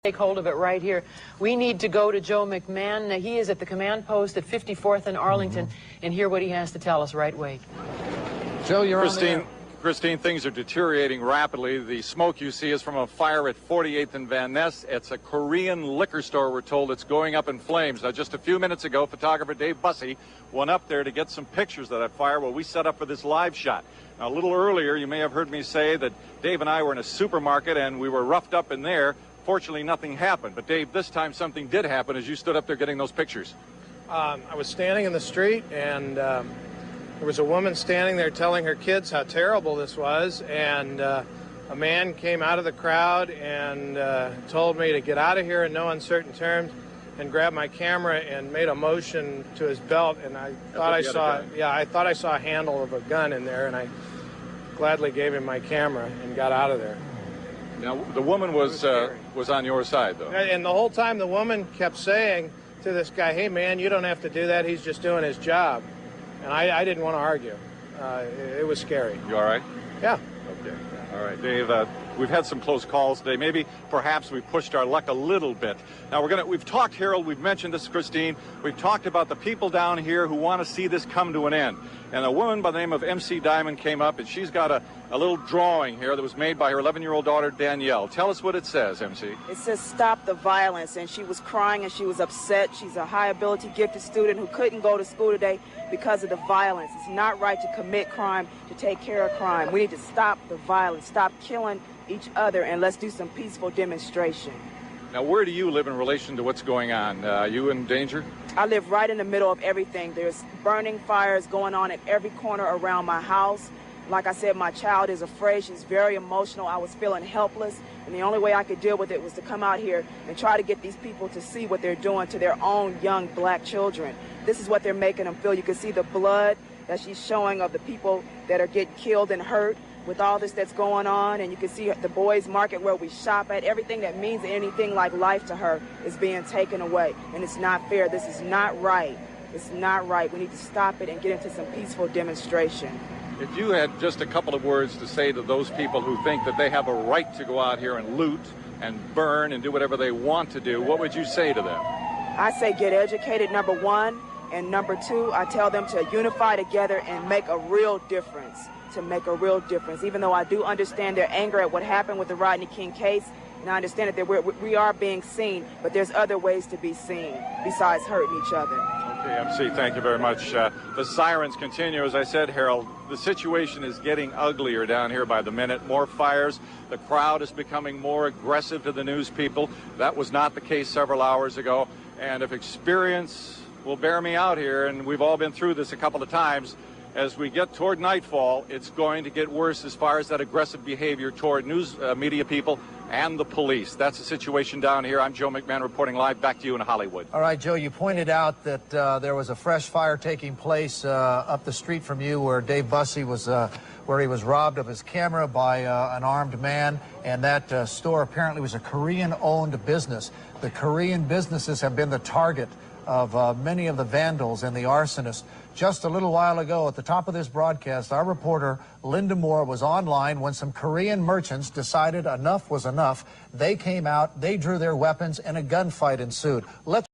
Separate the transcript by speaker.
Speaker 1: Take hold of it right here. We need to go to Joe McMahon. He is at the command post at 54th and Arlington, and hear what he has to tell us right away.
Speaker 2: Joe, you're on the air.
Speaker 3: Christine, things are deteriorating rapidly. The smoke you see is from a fire at 48th and Van Ness. It's a Korean liquor store, we're told. It's going up in flames. Now, just a few minutes ago, photographer Dave Bussey went up there to get some pictures of that fire while we set up for this live shot. Now, a little earlier, you may have heard me say that Dave and I were in a supermarket and we were roughed up in there. Fortunately, nothing happened. But, Dave, this time something did happen as you stood up there getting those pictures.
Speaker 4: I was standing in the street, and there was a woman standing there telling her kids how terrible this was, and a man came out of the crowd and told me to get out of here in no uncertain terms, and grabbed my camera and made a motion to his belt, and I thought I saw a handle of a gun in there, and I gladly gave him my camera and got out of there.
Speaker 3: Now, the woman was on your side, though.
Speaker 4: And the whole time the woman kept saying to this guy, "Hey, man, you don't have to do that. He's just doing his job." And I didn't want to argue. It was scary.
Speaker 3: You all right?
Speaker 4: Yeah.
Speaker 3: Okay. All right, Dave, we've had some close calls today. Maybe, perhaps, we pushed our luck a little bit. Now, we've talked, Harold, we've mentioned this, Christine. We've talked about the people down here who want to see this come to an end. And a woman by the name of MC Diamond came up, and she's got a little drawing here that was made by her 11-year-old daughter, Danielle. Tell us what it says, MC.
Speaker 5: It says, "Stop the violence," and she was crying and she was upset. She's a high-ability gifted student who couldn't go to school today because of the violence. It's not right to commit crime, to take care of crime. We need to stop the violence, stop killing each other, and let's do some peaceful demonstration.
Speaker 3: Now, where do you live in relation to what's going on? Are you in danger?
Speaker 5: I live right in the middle of everything. There's burning fires going on at every corner around my house. Like I said, my child is afraid. She's very emotional. I was feeling helpless, and the only way I could deal with it was to come out here and try to get these people to see what they're doing to their own young black children. This is what they're making them feel. You can see the blood that she's showing of the people that are getting killed and hurt with all this that's going on, and you can see the boys market where we shop at. Everything that means anything like life to her is being taken away, and it's not fair. This is not right. It's not right. We need to stop it and get into some peaceful demonstration.
Speaker 3: If you had just a couple of words to say to those people who think that they have a right to go out here and loot and burn and do whatever they want to do, what would you say to them?
Speaker 5: I say get educated, number one, and number two, I tell them to unify together and make a real difference. Even though I do understand their anger at what happened with the Rodney King case, and I understand that we are being seen, but there's other ways to be seen besides hurting each other.
Speaker 3: Okay, MC, thank you very much. The sirens continue. As I said, Harold, the situation is getting uglier down here by the minute. More fires. The crowd is becoming more aggressive to the news people. That was not the case several hours ago. And if experience will bear me out here, and we've all been through this a couple of times, as we get toward nightfall, it's going to get worse as far as that aggressive behavior toward news media people and the police. That's the situation down here. I'm Joe McMahon reporting live. Back to you in Hollywood.
Speaker 2: All right, Joe, you pointed out that there was a fresh fire taking place up the street from you where Dave Bussey was, where he was robbed of his camera by an armed man, and that store apparently was a Korean-owned business. The Korean businesses have been the target of many of the vandals and the arsonists. Just a little while ago, at the top of this broadcast, our reporter, Linda Moore, was online when some Korean merchants decided enough was enough. They came out, they drew their weapons, and a gunfight ensued. Let's